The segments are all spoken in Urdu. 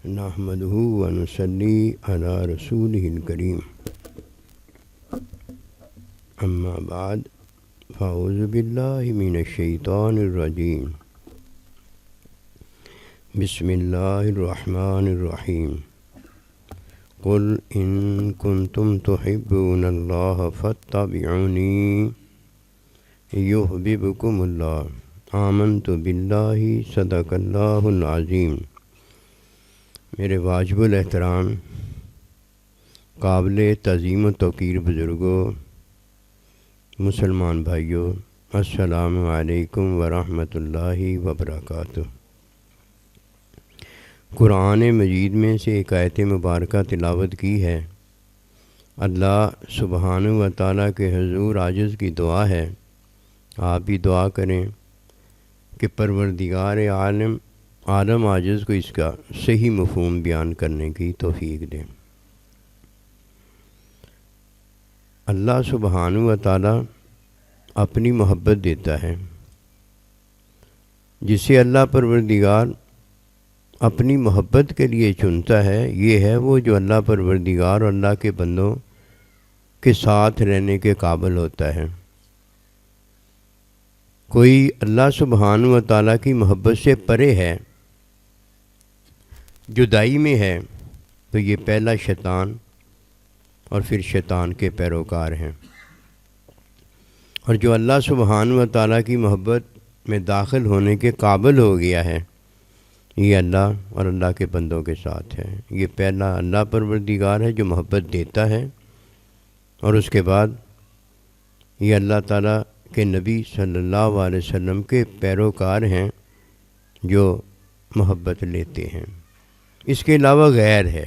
نحمدہ ونصلی علی رسولہ الکریم اما بعد فاعوذ باللہ من الشیطان الرجیم بسم اللہ الرحمن الرحیم قل ان کنتم تحبون اللہ فاتبعونی یحببکم اللہ آمنت باللہ صدق اللہ العظیم۔ میرے واجب الاحترام قابل تعظیم و توقیر بزرگوں، مسلمان بھائیوں، السلام علیکم ورحمۃ اللہ وبرکاتہ۔ قرآن مجید میں سے ایک آیت مبارکہ تلاوت کی ہے۔ اللہ سبحانہ و تعالیٰ کے حضور عاجز کی دعا ہے، آپ بھی دعا کریں کہ پروردگار عالم عاجز کو اس کا صحیح مفہوم بیان کرنے کی توفیق دیں۔ اللہ سبحانہ و تعالیٰ اپنی محبت دیتا ہے، جسے اللہ پروردگار اپنی محبت کے لیے چنتا ہے، یہ ہے وہ جو اللہ پروردگار اور اللہ کے بندوں کے ساتھ رہنے کے قابل ہوتا ہے۔ کوئی اللہ سبحانہ و تعالیٰ کی محبت سے پرے ہے، جدائی میں ہے، تو یہ پہلا شیطان اور پھر شیطان کے پیروکار ہیں۔ اور جو اللہ سبحانہ و تعالیٰ کی محبت میں داخل ہونے کے قابل ہو گیا ہے، یہ اللہ اور اللہ کے بندوں کے ساتھ ہے۔ یہ پہلا اللہ پروردگار ہے جو محبت دیتا ہے، اور اس کے بعد یہ اللہ تعالیٰ کے نبی صلی اللہ علیہ وسلم کے پیروکار ہیں جو محبت لیتے ہیں۔ اس کے علاوہ غیر ہے،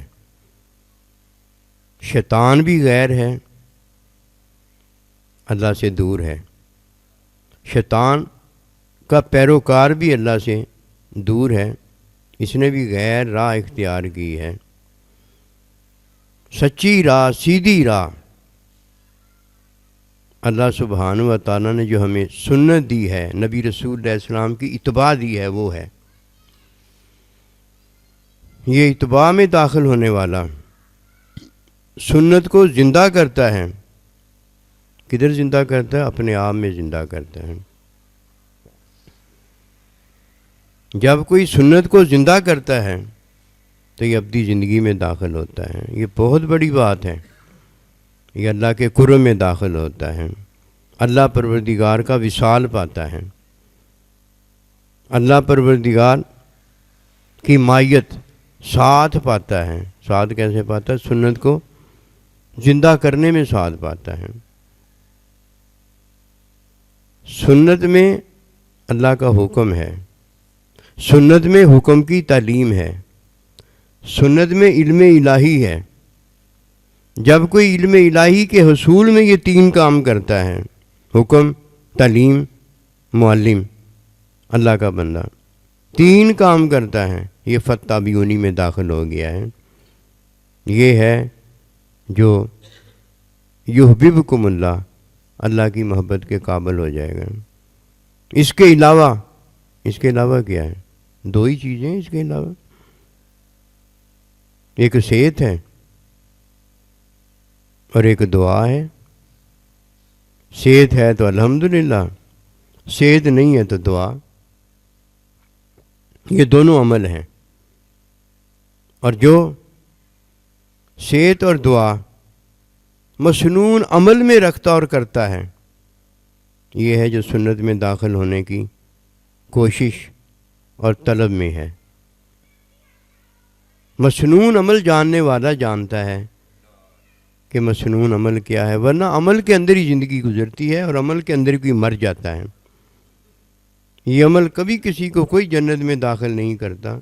شیطان بھی غیر ہے، اللہ سے دور ہے۔ شیطان کا پیروکار بھی اللہ سے دور ہے، اس نے بھی غیر راہ اختیار کی ہے۔ سچی راہ، سیدھی راہ اللہ سبحانہ و تعالیٰ نے جو ہمیں سنت دی ہے، نبی رسول علیہ السلام کی اتباع دی ہے، وہ ہے۔ یہ اتباع میں داخل ہونے والا سنت کو زندہ کرتا ہے۔ کدھر زندہ کرتا ہے؟ اپنے آپ میں زندہ کرتا ہے۔ جب کوئی سنت کو زندہ کرتا ہے تو یہ ابدی زندگی میں داخل ہوتا ہے۔ یہ بہت بڑی بات ہے، یہ اللہ کے قرب میں داخل ہوتا ہے، اللہ پروردگار کا وصال پاتا ہے، اللہ پروردگار کی مائیت ساتھ پاتا ہے۔ ساتھ کیسے پاتا ہے؟ سنت کو زندہ کرنے میں ساتھ پاتا ہے۔ سنت میں اللہ کا حکم ہے، سنت میں حکم کی تعلیم ہے، سنت میں علم الہی ہے۔ جب کوئی علم الہی کے حصول میں یہ تین کام کرتا ہے، حکم، تعلیم، معلم، اللہ کا بندہ تین کام کرتا ہے، یہ فتابعونی میں داخل ہو گیا ہے۔ یہ ہے جو یحببکم اللہ، اللہ کی محبت کے قابل ہو جائے گا۔ اس کے علاوہ کیا ہے؟ دو ہی چیزیں ہیں اس کے علاوہ۔ ایک صحت ہے اور ایک دعا ہے۔ صحت ہے تو الحمدللہ، صحت نہیں ہے تو دعا۔ یہ دونوں عمل ہیں، اور جو صحت اور دعا مسنون عمل میں رکھتا اور کرتا ہے، یہ ہے جو سنت میں داخل ہونے کی کوشش اور طلب میں ہے۔ مسنون عمل جاننے والا جانتا ہے کہ مسنون عمل کیا ہے، ورنہ عمل کے اندر ہی زندگی گزرتی ہے اور عمل کے اندر کوئی مر جاتا ہے۔ یہ عمل کبھی کسی کو کوئی جنت میں داخل نہیں کرتا۔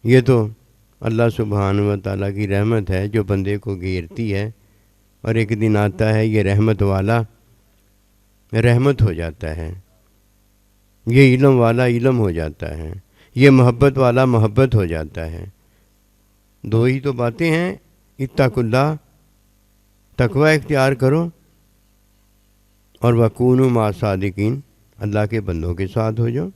یہ تو اللہ سبحانہ و تعالیٰ کی رحمت ہے جو بندے کو گھیرتی ہے، اور ایک دن آتا ہے یہ رحمت والا رحمت ہو جاتا ہے، یہ علم والا علم ہو جاتا ہے، یہ محبت والا محبت ہو جاتا ہے۔ دو ہی تو باتیں ہیں، اتقوا اللہ، تقوی اختیار کرو، اور وَكُونُوا مَعَ الصَّادِقِينَ، اللہ کے بندوں کے ساتھ ہو جاؤ۔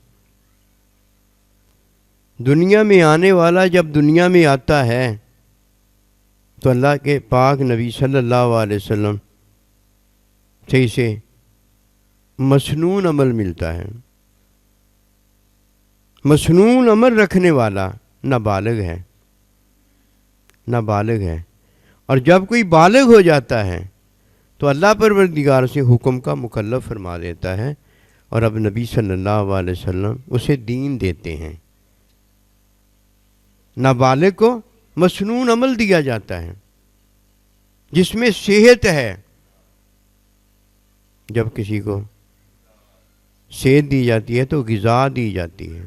دنیا میں آنے والا جب دنیا میں آتا ہے تو اللہ کے پاک نبی صلی اللہ علیہ وسلم سے اسے مسنون عمل ملتا ہے. مسنون عمل رکھنے والا نابالغ ہے، نابالغ ہے. اور جب کوئی بالغ ہو جاتا ہے تو اللہ پروردگار سے حکم کا مکلف فرما دیتا ہے، اور اب نبی صلی اللہ علیہ وسلم اسے دین دیتے ہیں. نابالغ کو مسنون عمل دیا جاتا ہے جس میں صحت ہے. جب کسی کو صحت دی جاتی ہے تو غذا دی جاتی ہے.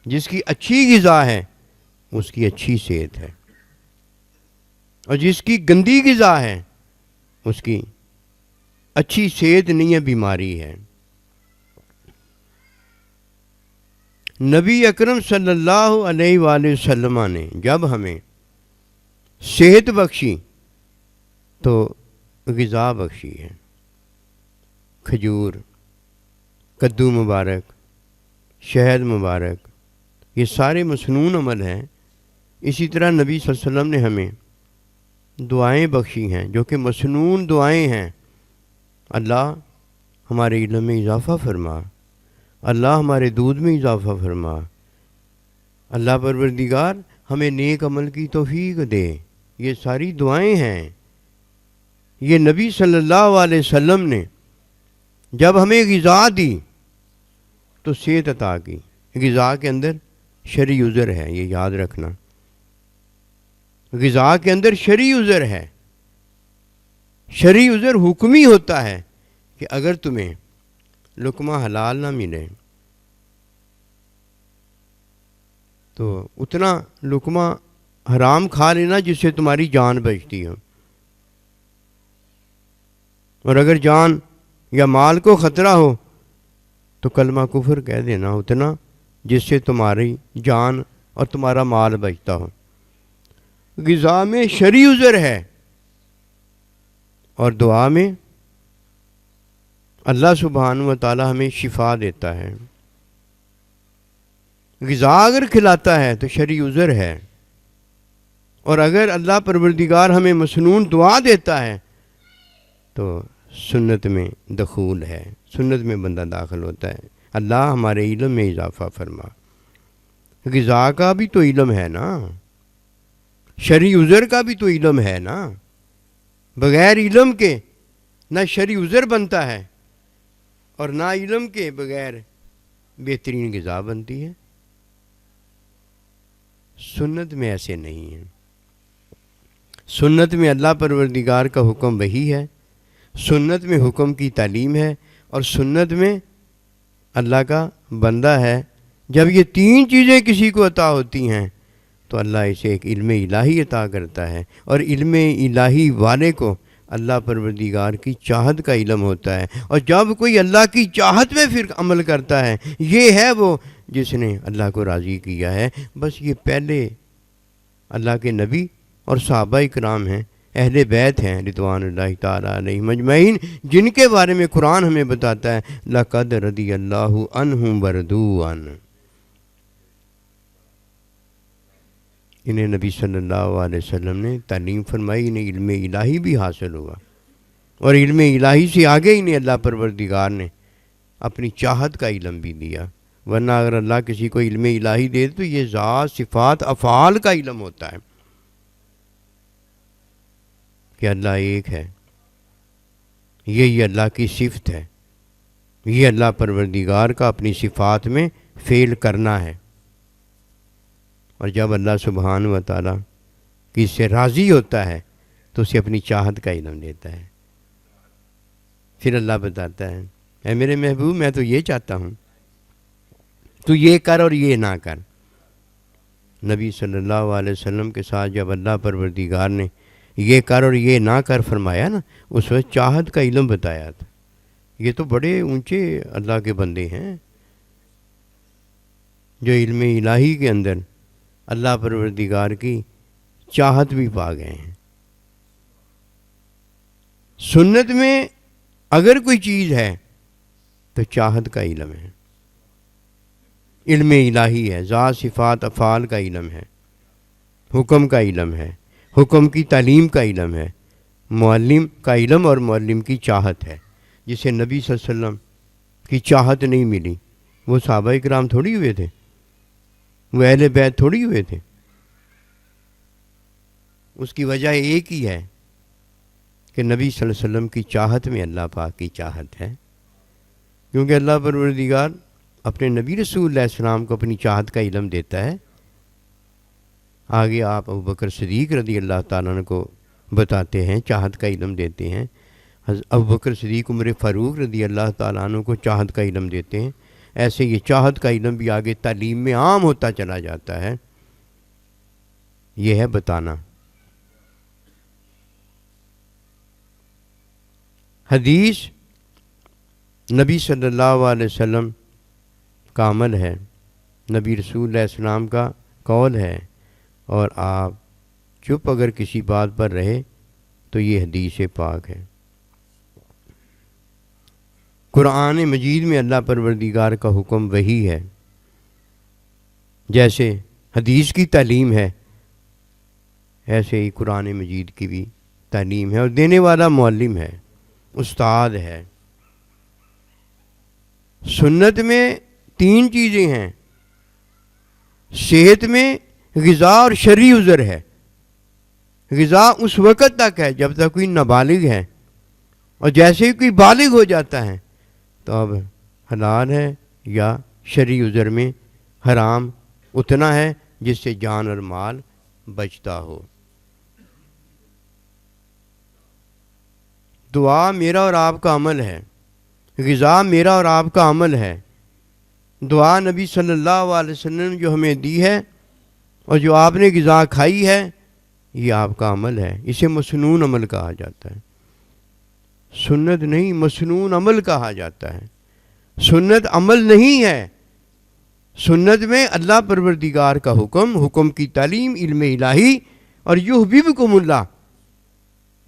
جس کی اچھی غذا ہے اس کی اچھی صحت ہے، اور جس کی گندی غذا ہے اس کی اچھی صحت نہیں ہے، بیماری ہے. نبی اکرم صلی اللہ علیہ وآلہ وسلم نے جب ہمیں صحت بخشی تو غذا بخشی ہے. کھجور، کدو مبارک، شہد مبارک، یہ سارے مسنون عمل ہیں. اسی طرح نبی صلی اللہ علیہ وسلم نے ہمیں دعائیں بخشی ہیں جو کہ مسنون دعائیں ہیں. اللہ ہمارے علم میں اضافہ فرما، اللہ ہمارے دودھ میں اضافہ فرما، اللہ پروردگار ہمیں نیک عمل کی توفیق دے. یہ ساری دعائیں ہیں. یہ نبی صلی اللہ علیہ وسلم نے جب ہمیں غذا دی تو صحت عطا کی. غذا کے اندر شرعی عذر ہے، یہ یاد رکھنا. غذا کے اندر شرعی عذر ہے. شرعی عذر حکمی ہوتا ہے کہ اگر تمہیں لقمہ حلال نہ ملے تو اتنا لقمہ حرام کھا لینا جس سے تمہاری جان بچتی ہو، اور اگر جان یا مال کو خطرہ ہو تو کلمہ کفر کہہ دینا اتنا جس سے تمہاری جان اور تمہارا مال بچتا ہو. غذا میں شرعی عذر ہے، اور دعا میں اللہ سبحانہ و تعالی ہمیں شفا دیتا ہے. غذا اگر کھلاتا ہے تو شرعی عذر ہے، اور اگر اللہ پروردگار ہمیں مسنون دعا دیتا ہے تو سنت میں دخول ہے، سنت میں بندہ داخل ہوتا ہے. اللہ ہمارے علم میں اضافہ فرما. غذا کا بھی تو علم ہے نا، شرعی عذر کا بھی تو علم ہے نا. بغیر علم کے نہ شرعی عذر بنتا ہے، اور نہ علم کے بغیر بہترین غذا بنتی ہے. سنت میں ایسے نہیں ہے. سنت میں اللہ پروردگار کا حکم وہی ہے، سنت میں حکم کی تعلیم ہے، اور سنت میں اللہ کا بندہ ہے. جب یہ تین چیزیں کسی کو عطا ہوتی ہیں تو اللہ اسے ایک علم الہی عطا کرتا ہے، اور علم الہی والے کو اللہ پروردگار کی چاہت کا علم ہوتا ہے. اور جب کوئی اللہ کی چاہت میں پھر عمل کرتا ہے، یہ ہے وہ جس نے اللہ کو راضی کیا ہے. بس یہ پہلے اللہ کے نبی اور صحابہ اکرام ہیں، اہل بیت ہیں رضوان اللہ تعالی علیہم اجمعین، جن کے بارے میں قرآن ہمیں بتاتا ہے لَقَدْ رَضِيَ اللَّهُ عَنْهُمْ وَرَضُوا عَنْهُ. انہیں نبی صلی اللہ علیہ وسلم نے تعلیم فرمائی، انہیں علم الہی بھی حاصل ہوا، اور علم الہی سے آگے انہیں اللہ پروردگار نے اپنی چاہت کا علم بھی دیا. ورنہ اگر اللہ کسی کو علم الہی دے تو یہ ذات، صفات، افعال کا علم ہوتا ہے کہ اللہ ایک ہے، یہی اللہ کی صفت ہے، یہ اللہ پروردگار کا اپنی صفات میں فعل کرنا ہے. اور جب اللہ سبحانہ و تعالیٰ کس سے راضی ہوتا ہے تو اسے اپنی چاہت کا علم دیتا ہے. پھر اللہ بتاتا ہے اے میرے محبوب میں تو یہ چاہتا ہوں، تو یہ کر اور یہ نہ کر. نبی صلی اللہ علیہ وسلم کے ساتھ جب اللہ پروردگار نے یہ کر اور یہ نہ کر فرمایا نا، اس وقت چاہت کا علم بتایا تھا. یہ تو بڑے اونچے اللہ کے بندے ہیں جو علم الہی کے اندر اللہ پروردگار کی چاہت بھی پا گئے ہیں. سنت میں اگر کوئی چیز ہے تو چاہت کا علم ہے. علم الہی ہے، ذات صفات افعال کا علم ہے، حکم کا علم ہے، حکم کی تعلیم کا علم ہے، معلم کا علم اور معلم کی چاہت ہے، جسے نبی صلی اللہ علیہ وسلم کی چاہت نہیں ملی۔ وہ صحابہ کرام تھوڑی ہوئے تھے، وہ اہل بیت تھوڑی ہوئے تھے۔ اس کی وجہ ایک ہی ہے کہ نبی صلی اللہ علیہ وسلم کی چاہت میں اللہ پاک کی چاہت ہے، کیونکہ اللہ پروردگار اپنے نبی رسول اللہ علیہ السلام کو اپنی چاہت کا علم دیتا ہے۔ آگے آپ ابوبکر صدیق رضی اللہ تعالیٰ عنہ کو بتاتے ہیں، چاہت کا علم دیتے ہیں۔ ابوبکر صدیق عمر فاروق رضی اللہ تعالیٰ عنہ کو چاہت کا علم دیتے ہیں۔ ایسے یہ چاہت کا علم بھی آگے تعلیم میں عام ہوتا چلا جاتا ہے۔ یہ ہے بتانا۔ حدیث نبی صلی اللہ علیہ وسلم کا عمل ہے، نبی رسول اللہ علیہ السلام کا قول ہے، اور آپ چپ اگر کسی بات پر رہے تو یہ حدیث پاک ہے۔ قرآن مجید میں اللہ پروردگار کا حکم وہی ہے، جیسے حدیث کی تعلیم ہے ایسے ہی قرآن مجید کی بھی تعلیم ہے، اور دینے والا معلم ہے، استاد ہے۔ سنت میں 3 چیزیں ہیں، صحت میں غذا اور شرعی عذر ہے۔ غذا اس وقت تک ہے جب تک کوئی نابالغ ہے، اور جیسے ہی کوئی بالغ ہو جاتا ہے تو اب حلال ہے یا شرعی عذر میں حرام اتنا ہے جس سے جان اور مال بچتا ہو۔ دعا میرا اور آپ کا عمل ہے، غذا میرا اور آپ کا عمل ہے۔ دعا نبی صلی اللہ علیہ وسلم جو ہمیں دی ہے اور جو آپ نے غذا کھائی ہے، یہ آپ کا عمل ہے۔ اسے مسنون عمل کہا جاتا ہے، سنت نہیں، مسنون عمل کہا جاتا ہے۔ سنت عمل نہیں ہے، سنت میں اللہ پروردگار کا حکم کی تعلیم، علم الہی، اور یحببکم اللہ،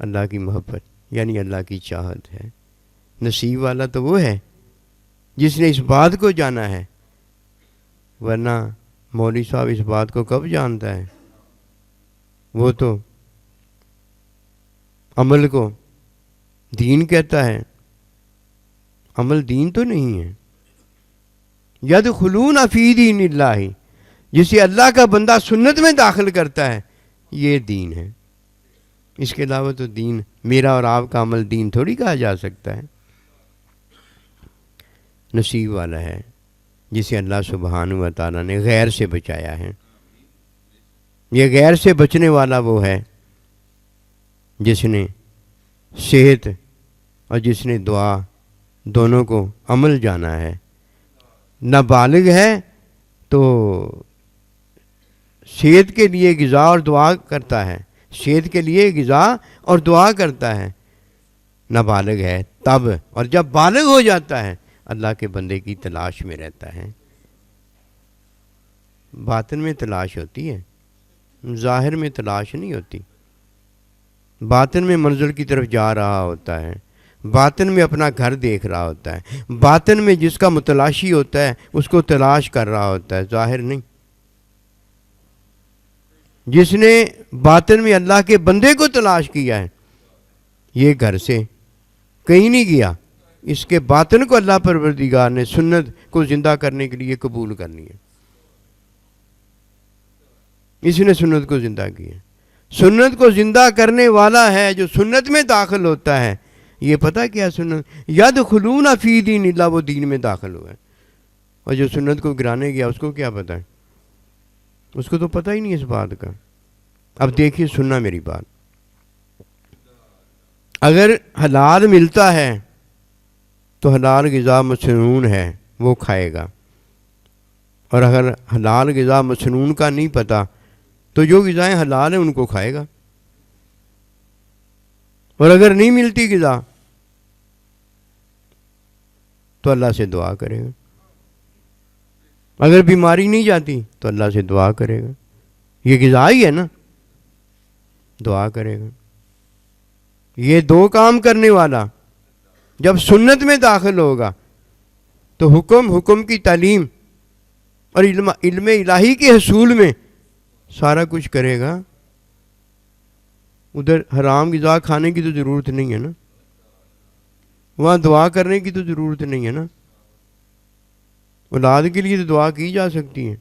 اللہ کی محبت یعنی اللہ کی چاہت ہے۔ نصیب والا تو وہ ہے جس نے اس بات کو جانا ہے، ورنہ مولوی صاحب اس بات کو کب جانتا ہے؟ وہ تو عمل کو دین کہتا ہے، عمل دین تو نہیں ہے۔ یدخلون فی دین اللہ، جسے اللہ کا بندہ سنت میں داخل کرتا ہے، یہ دین ہے۔ اس کے علاوہ تو دین میرا اور آپ کا عمل دین تھوڑی کہا جا سکتا ہے۔ نصیب والا ہے جسے اللہ سبحانہ و تعالیٰ نے غیر سے بچایا ہے۔ یہ غیر سے بچنے والا وہ ہے جس نے صحت اور جس نے دعا دونوں کو عمل جانا ہے۔ نابالغ ہے تو صحت کے لیے غذا اور دعا کرتا ہے، صحت کے لیے غذا اور دعا کرتا ہے، نابالغ ہے تب، اور جب بالغ ہو جاتا ہے اللہ کے بندے کی تلاش میں رہتا ہے۔ باطن میں تلاش ہوتی ہے، ظاہر میں تلاش نہیں ہوتی۔ باطن میں منزل کی طرف جا رہا ہوتا ہے، باطن میں اپنا گھر دیکھ رہا ہوتا ہے، باطن میں جس کا متلاشی ہوتا ہے اس کو تلاش کر رہا ہوتا ہے، ظاہر نہیں۔ جس نے باطن میں اللہ کے بندے کو تلاش کیا ہے، یہ گھر سے کہیں نہیں گیا، اس کے باطن کو اللہ پروردگار نے سنت کو زندہ کرنے کے لیے قبول کرنی ہے۔ اس نے سنت کو زندہ کیا، سنت کو زندہ کرنے والا ہے جو سنت میں داخل ہوتا ہے۔ یہ پتہ کیا سنت؟ یدخلون فی دین اللہ، وہ دین میں داخل ہوا ہے، اور جو سنت کو گرانے گیا اس کو کیا پتہ ہے؟ اس کو تو پتہ ہی نہیں اس بات کا۔ اب دیکھیے، سننا میری بات، اگر حلال ملتا ہے تو حلال غذا مسنون ہے، وہ کھائے گا، اور اگر حلال غذا مسنون کا نہیں پتہ تو جو غذائیں حلال ہیں ان کو کھائے گا، اور اگر نہیں ملتی غذا تو اللہ سے دعا کرے گا، اگر بیماری نہیں جاتی تو اللہ سے دعا کرے گا، یہ غذا ہی ہے نا، دعا کرے گا۔ یہ 2 کام کرنے والا جب سنت میں داخل ہوگا تو حکم کی تعلیم اور علم الہی کے حصول میں سارا کچھ کرے گا، ادھر حرام غذا کھانے کی تو ضرورت نہیں ہے نا، وہاں دعا کرنے کی تو ضرورت نہیں ہے نا، اولاد کے لیے تو دعا کی جا سکتی ہے،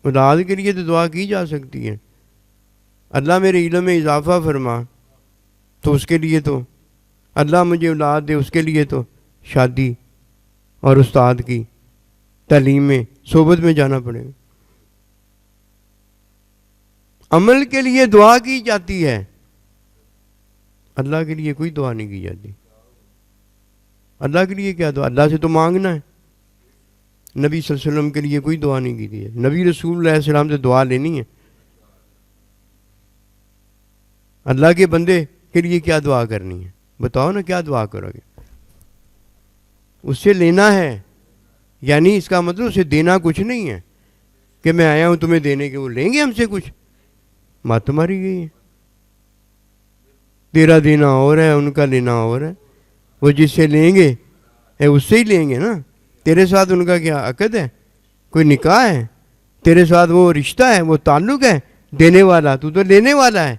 اولاد کے لیے تو دعا کی جا سکتی ہے، اللہ میرے علم میں اضافہ فرما، تو اس کے لیے تو اللہ مجھے اولاد دے، اس کے لیے تو شادی اور استاد کی تعلیم میں صحبت میں جانا پڑے گا۔ عمل کے لیے دعا کی جاتی ہے، اللہ کے لیے کوئی دعا نہیں کی جاتی۔ اللہ کے لیے کیا دعا؟ اللہ سے تو مانگنا ہے۔ نبی صلی اللہ علیہ وسلم کے لیے کوئی دعا نہیں کی تھی، نبی رسول اللہ علیہ السلام سے دعا لینی ہے۔ اللہ کے بندے کے لیے کیا دعا کرنی ہے؟ بتاؤ نا، کیا دعا کرو گے؟ اس سے لینا ہے، یعنی اس کا مطلب اسے دینا کچھ نہیں ہے کہ میں آیا ہوں تمہیں دینے کے، وہ لیں گے ہم سے کچھ؟ مات ماری گئی ہے۔ تیرا دینا اور ہے، ان کا لینا اور ہے۔ وہ جس سے لیں گے اس سے ہی لیں گے نا۔ تیرے ساتھ ان کا کیا عقد ہے؟ کوئی نکاح ہے؟ تیرے ساتھ وہ رشتہ ہے، وہ تعلق ہے دینے والا؟ تو تو لینے والا ہے۔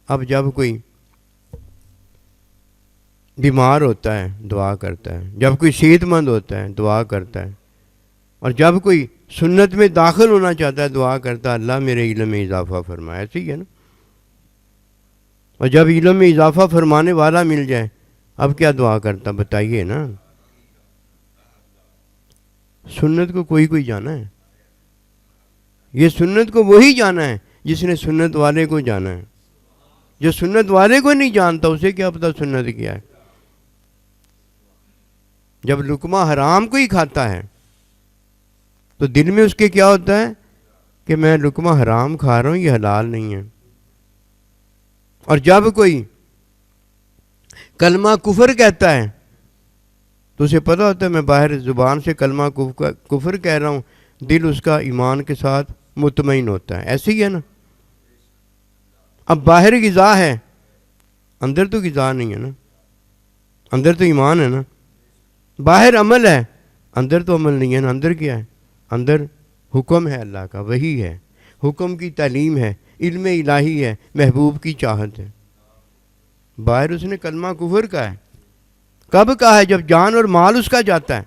اب جب کوئی بیمار ہوتا ہے دعا کرتا ہے، جب کوئی صحت مند ہوتا ہے دعا کرتا ہے، اور جب کوئی سنت میں داخل ہونا چاہتا ہے دعا کرتا ہے اللہ میرے علم میں اضافہ فرمائے، ایسے ہی ہے نا۔ اور جب علم میں اضافہ فرمانے والا مل جائے اب کیا دعا کرتا؟ بتائیے نا۔ سنت کو کوئی جانا ہے، یہ سنت کو وہی جانا ہے جس نے سنت والے کو جانا ہے۔ جو سنت والے کو نہیں جانتا اسے کیا پتہ سنت کیا ہے۔ جب لقمہ حرام کو ہی کھاتا ہے تو دل میں اس کے کیا ہوتا ہے کہ میں لقمہ حرام کھا رہا ہوں، یہ حلال نہیں ہے۔ اور جب کوئی کلمہ کفر کہتا ہے تو اسے پتہ ہوتا ہے میں باہر زبان سے کلمہ کفر کہہ رہا ہوں، دل اس کا ایمان کے ساتھ مطمئن ہوتا ہے، ایسے ہی ہے نا۔ اب باہر غذا ہے، اندر تو غذا نہیں ہے نا، اندر تو ایمان ہے نا۔ باہر عمل ہے، اندر تو عمل نہیں ہے نا۔ اندر کیا ہے؟ اندر حکم ہے اللہ کا، وہی ہے، حکم کی تعلیم ہے، علم الہی ہے، محبوب کی چاہت ہے۔ باہر اس نے کلمہ کفر کا ہے، کب کہا ہے؟ جب جان اور مال اس کا جاتا ہے۔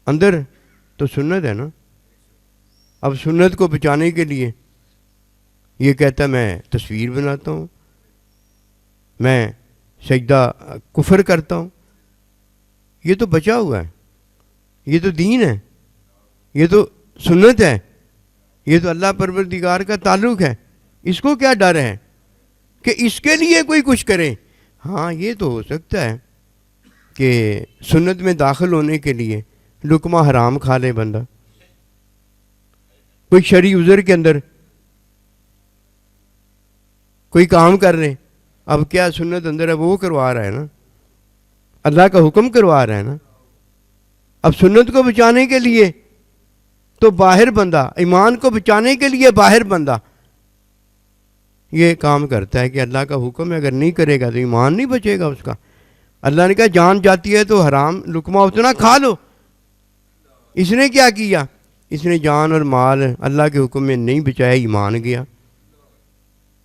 اندر تو سنت ہے نا۔ اب سنت کو بچانے کے لیے یہ کہتا ہے میں تصویر بناتا ہوں، میں سجدہ کفر کرتا ہوں، یہ تو بچا ہوا ہے، یہ تو دین ہے، یہ تو سنت ہے، یہ تو اللہ پروردگار کا تعلق ہے۔ اس کو کیا ڈر ہے کہ اس کے لیے کوئی کچھ کرے؟ ہاں یہ تو ہو سکتا ہے کہ سنت میں داخل ہونے کے لیے لقمہ حرام کھا لے بندہ، کوئی شرعی عذر کے اندر کوئی کام کر رہے، اب کیا سنت اندر ہے وہ کروا رہا ہے نا، اللہ کا حکم کروا رہا ہے نا۔ اب سنت کو بچانے کے لیے تو باہر بندہ، ایمان کو بچانے کے لیے باہر بندہ یہ کام کرتا ہے کہ اللہ کا حکم ہے، اگر نہیں کرے گا تو ایمان نہیں بچے گا اس کا۔ اللہ نے کہا جان جاتی ہے تو حرام لقمہ اتنا کھا لو۔ اس نے کیا کیا؟ اس نے جان اور مال اللہ کے حکم میں نہیں بچایا، ایمان گیا۔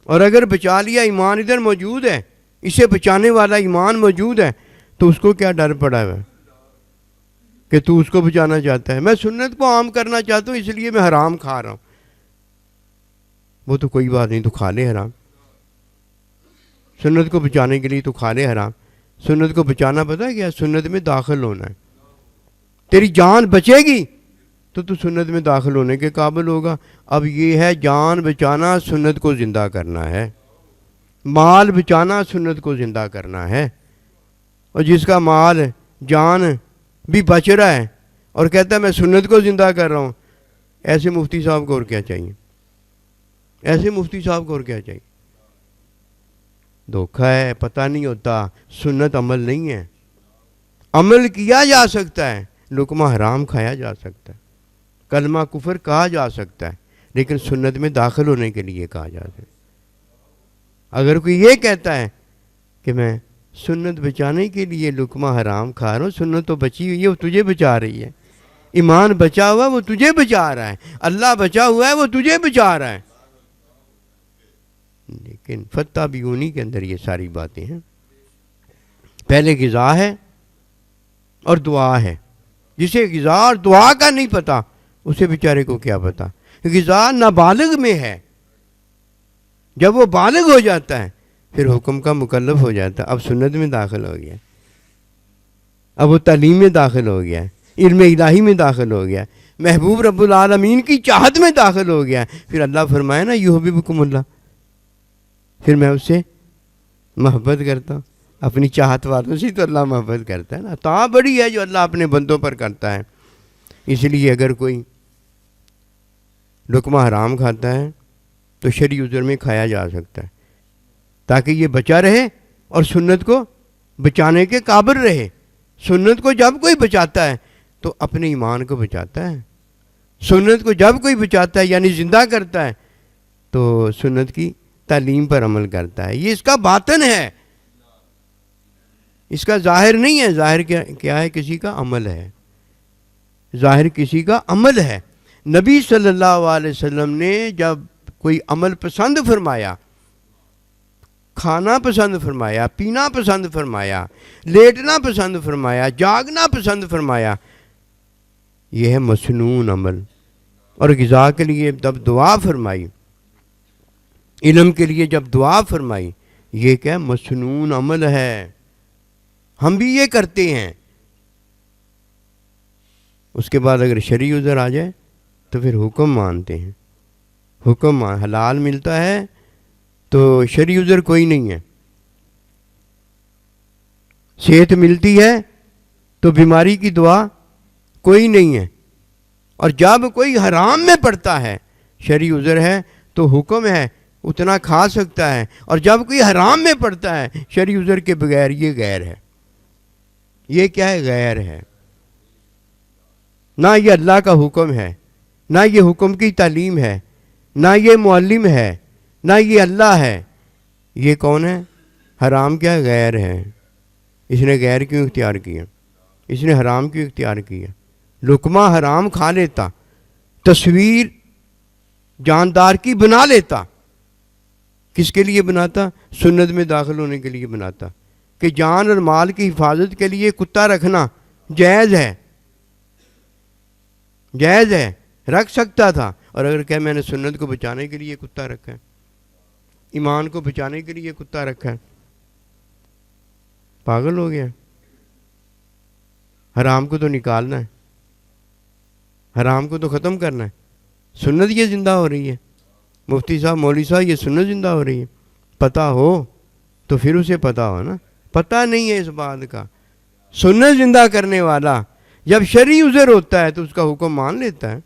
اور اگر بچا لیا، ایمان ادھر موجود ہے، اسے بچانے والا ایمان موجود ہے، تو اس کو کیا ڈر پڑا ہے کہ تو اس کو بچانا چاہتا ہے؟ میں سنت کو عام کرنا چاہتا ہوں اس لیے میں حرام کھا رہا ہوں۔ وہ تو کوئی بات نہیں، تو کھا لے حرام، سنت کو بچانے کے لیے تو کھا لے حرام۔ سنت کو بچانا پتہ ہے کیا؟ سنت میں داخل ہونا ہے۔ تیری جان بچے گی تو سنت میں داخل ہونے کے قابل ہوگا۔ اب یہ ہے جان بچانا، سنت کو زندہ کرنا ہے، مال بچانا سنت کو زندہ کرنا ہے۔ اور جس کا مال جان بھی بچ رہا ہے اور کہتا ہے میں سنت کو زندہ کر رہا ہوں، ایسے مفتی صاحب کو اور کیا چاہیے؟ ایسے مفتی صاحب کو اور کیا چاہیے؟ دھوکہ ہے، پتہ نہیں ہوتا، سنت عمل نہیں ہے۔ عمل کیا جا سکتا ہے، لقمہ حرام کھایا جا سکتا ہے، کلمہ کفر کہا جا سکتا ہے، لیکن سنت میں داخل ہونے کے لیے کہا جا سکتا ہے۔ اگر کوئی یہ کہتا ہے کہ میں سنت بچانے کے لیے لقمہ حرام کھا رہا ہوں، سنت تو بچی ہوئی ہے، وہ تجھے بچا رہی ہے۔ ایمان بچا ہوا ہے وہ تجھے بچا رہا ہے، اللہ بچا ہوا ہے وہ تجھے بچا رہا ہے۔ لیکن فتح بیونی کے اندر یہ ساری باتیں ہیں۔ پہلے غذا ہے اور دعا ہے۔ جسے غذا اور دعا کا نہیں پتا اسے بیچارے کو کیا پتا۔ غذا نابالغ میں ہے، جب وہ بالغ ہو جاتا ہے پھر حکم کا مکلف ہو جاتا ہے، اب سنت میں داخل ہو گیا، اب وہ تعلیم میں داخل ہو گیا، علم الہی میں داخل ہو گیا، محبوب رب العالمین کی چاہت میں داخل ہو گیا۔ پھر اللہ فرمائے نا یحببکم اللہ، پھر میں اس سے محبت کرتا ہوں۔ اپنی چاہت والوں سے تو اللہ محبت کرتا ہے نا۔ عطا بڑی ہے جو اللہ اپنے بندوں پر کرتا ہے۔ اس لیے اگر کوئی لقمہ حرام کھاتا ہے تو شرعی عذر میں کھایا جا سکتا ہے، تاکہ یہ بچا رہے اور سنت کو بچانے کے قابل رہے۔ سنت کو جب کوئی بچاتا ہے تو اپنے ایمان کو بچاتا ہے، سنت کو جب کوئی بچاتا ہے یعنی زندہ کرتا ہے تو سنت کی تعلیم پر عمل کرتا ہے۔ یہ اس کا باطن ہے، اس کا ظاہر نہیں ہے۔ ظاہر کیا ہے؟ کسی کا عمل ہے، ظاہر کسی کا عمل ہے۔ نبی صلی اللہ علیہ وسلم نے جب کوئی عمل پسند فرمایا، کھانا پسند فرمایا، پینا پسند فرمایا، لیٹنا پسند فرمایا، جاگنا پسند فرمایا، یہ ہے مسنون عمل۔ اور غذا کے لیے جب دعا فرمائی، علم کے لیے جب دعا فرمائی، یہ کیا مسنون عمل ہے، ہم بھی یہ کرتے ہیں۔ اس کے بعد اگر شرعی عذر آ جائے تو پھر حکم مانتے ہیں۔ حکم حلال ملتا ہے تو شرعی عذر کوئی نہیں ہے، صحت ملتی ہے تو بیماری کی دعا کوئی نہیں ہے، اور جب کوئی حرام میں پڑتا ہے شرعی عذر ہے تو حکم ہے اتنا کھا سکتا ہے، اور جب کوئی حرام میں پڑتا ہے شرعی عذر کے بغیر یہ غیر ہے۔ یہ کیا ہے؟ غیر ہے، نہ یہ اللہ کا حکم ہے، نہ یہ حکم کی تعلیم ہے، نہ یہ معلم ہے، نہ یہ اللہ ہے۔ یہ کون ہے؟ حرام کیا ہے؟ غیر ہے۔ اس نے غیر کیوں اختیار کیا؟ اس نے حرام کیوں اختیار کیا؟ لقمہ حرام کھا لیتا، تصویر جاندار کی بنا لیتا، کس کے لیے بناتا؟ سنت میں داخل ہونے کے لیے بناتا، کہ جان اور مال کی حفاظت کے لیے کتا رکھنا جائز ہے، جائز ہے، رکھ سکتا تھا۔ اور اگر کہ میں نے سنت کو بچانے کے لیے کتا رکھا ہے، ایمان کو بچانے کے لیے کتا رکھا ہے، پاگل ہو گیا۔ حرام کو تو نکالنا ہے، حرام کو تو ختم کرنا ہے۔ سنت یہ زندہ ہو رہی ہے، مفتی صاحب مولوی صاحب یہ سنت زندہ ہو رہی ہے۔ پتہ ہو تو پھر اسے پتہ ہو نا، پتہ نہیں ہے اس بات کا۔ سنت زندہ کرنے والا جب شرعی عذر ہوتا ہے تو اس کا حکم مان لیتا ہے،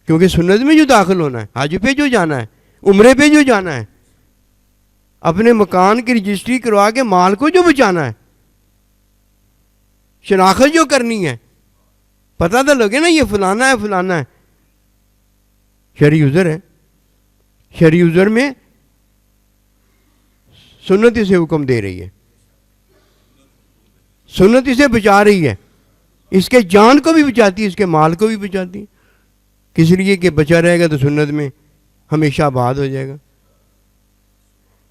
کیونکہ سنت میں جو داخل ہونا ہے، حج پہ جو جانا ہے، عمرے پہ جو جانا ہے، اپنے مکان کی رجسٹری کروا کے مال کو جو بچانا ہے، شناخت جو کرنی ہے، پتہ تو لگے نا یہ فلانا ہے فلانا ہے، شرعی عذر ہے۔ شرعی عذر میں سنت اسے حکم دے رہی ہے، سنت اسے بچا رہی ہے، اس کے جان کو بھی بچاتی ہے، اس کے مال کو بھی بچاتی ہے، کس لیے کہ بچا رہے گا تو سنت میں ہمیشہ آباد ہو جائے گا۔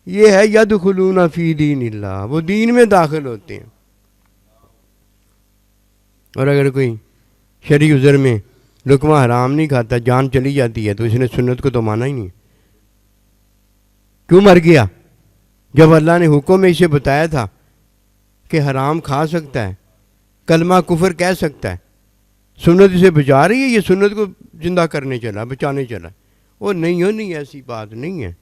یہ ہے یدخلون فی دین اللہ، وہ دین میں داخل ہوتے ہیں۔ اور اگر کوئی شرعی عذر میں لقمہ حرام نہیں کھاتا، جان چلی جاتی ہے، تو اس نے سنت کو تو مانا ہی نہیں۔ کیوں مر گیا؟ جب اللہ نے حکم میں اسے بتایا تھا کہ حرام کھا سکتا ہے، کلمہ کفر کہہ سکتا ہے، سنت اسے بچا رہی ہے، یہ سنت کو زندہ کرنے چلا، بچانے چلا۔ وہ نہیں ایسی بات نہیں ہے۔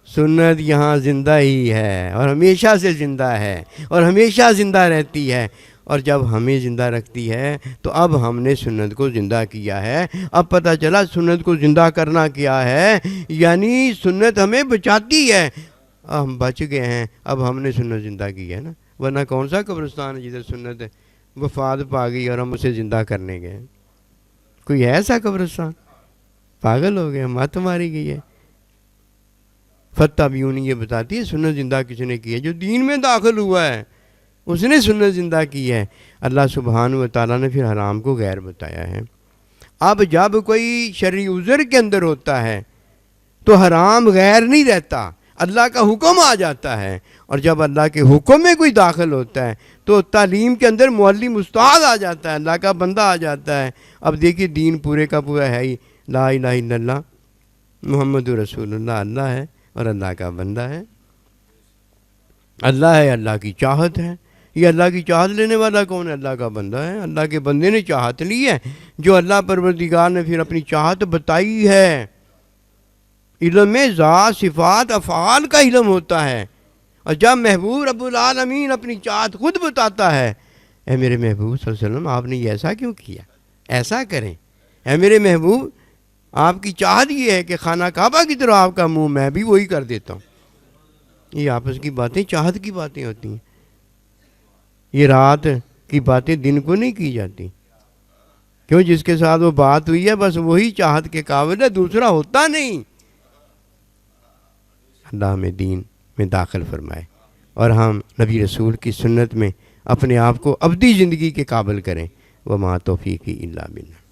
سنت یہاں زندہ ہی ہے، اور ہمیشہ سے زندہ ہے، اور ہمیشہ زندہ رہتی ہے۔ اور جب ہمیں زندہ رکھتی ہے تو اب ہم نے سنت کو زندہ کیا ہے۔ اب پتہ چلا سنت کو زندہ کرنا کیا ہے، یعنی سنت ہمیں بچاتی ہے، ہم بچ گئے ہیں، اب ہم نے سنت زندہ کی ہے نا۔ ورنہ کون سا قبرستان ہے جدھر سنت وفات پا گئی اور ہم اسے زندہ کرنے گئے؟ کوئی ہے ایسا قبرستان؟ پاگل ہو گئے، مت ماری گئی ہے۔ فتح بیونی یہ بتاتی ہے سنت زندہ کس نے کی ہے؟ جو دین میں داخل ہوا ہے اس نے سنت زندہ کی ہے۔ اللہ سبحانہ و تعالیٰ نے پھر حرام کو غیر بتایا ہے۔ اب جب کوئی شرعی عذر کے اندر ہوتا ہے تو حرام غیر نہیں رہتا، اللہ کا حکم آ جاتا ہے، اور جب اللہ کے حکم میں کوئی داخل ہوتا ہے تو تعلیم کے اندر معلم استاد آ جاتا ہے، اللہ کا بندہ آ جاتا ہے۔ اب دیکھیے دین پورے کا پورا ہے ہی لا الہ الا اللہ محمد رسول اللہ، اللہ ہے اور اللہ کا بندہ ہے، اللہ ہے، اللہ کی چاہت ہے۔ یہ اللہ کی چاہت لینے والا کون ہے؟ اللہ کا بندہ ہے۔ اللہ کے بندے نے چاہت لی ہے، جو اللہ پروردگار نے پھر اپنی چاہت بتائی ہے۔ علم میں ذات صفات افعال کا علم ہوتا ہے، اور جب محبوب رب العالمین اپنی چاہت خود بتاتا ہے، اے میرے محبوب صلی اللہ علیہ وسلم آپ نے یہ ایسا کیوں کیا، ایسا کریں، اے میرے محبوب آپ کی چاہت یہ ہے کہ خانہ کعبہ کی طرف آپ کا منہ، میں بھی وہی کر دیتا ہوں۔ یہ آپس کی باتیں چاہت کی باتیں ہوتی ہیں، یہ رات کی باتیں دن کو نہیں کی جاتی، کیوں؟ جس کے ساتھ وہ بات ہوئی ہے بس وہی چاہت کے قابل ہے، دوسرا ہوتا نہیں۔ اللہ ہمیں دین میں داخل فرمائے اور ہم نبی رسول کی سنت میں اپنے آپ کو ابدی زندگی کے قابل کریں۔ وما توفیقی الا باللہ۔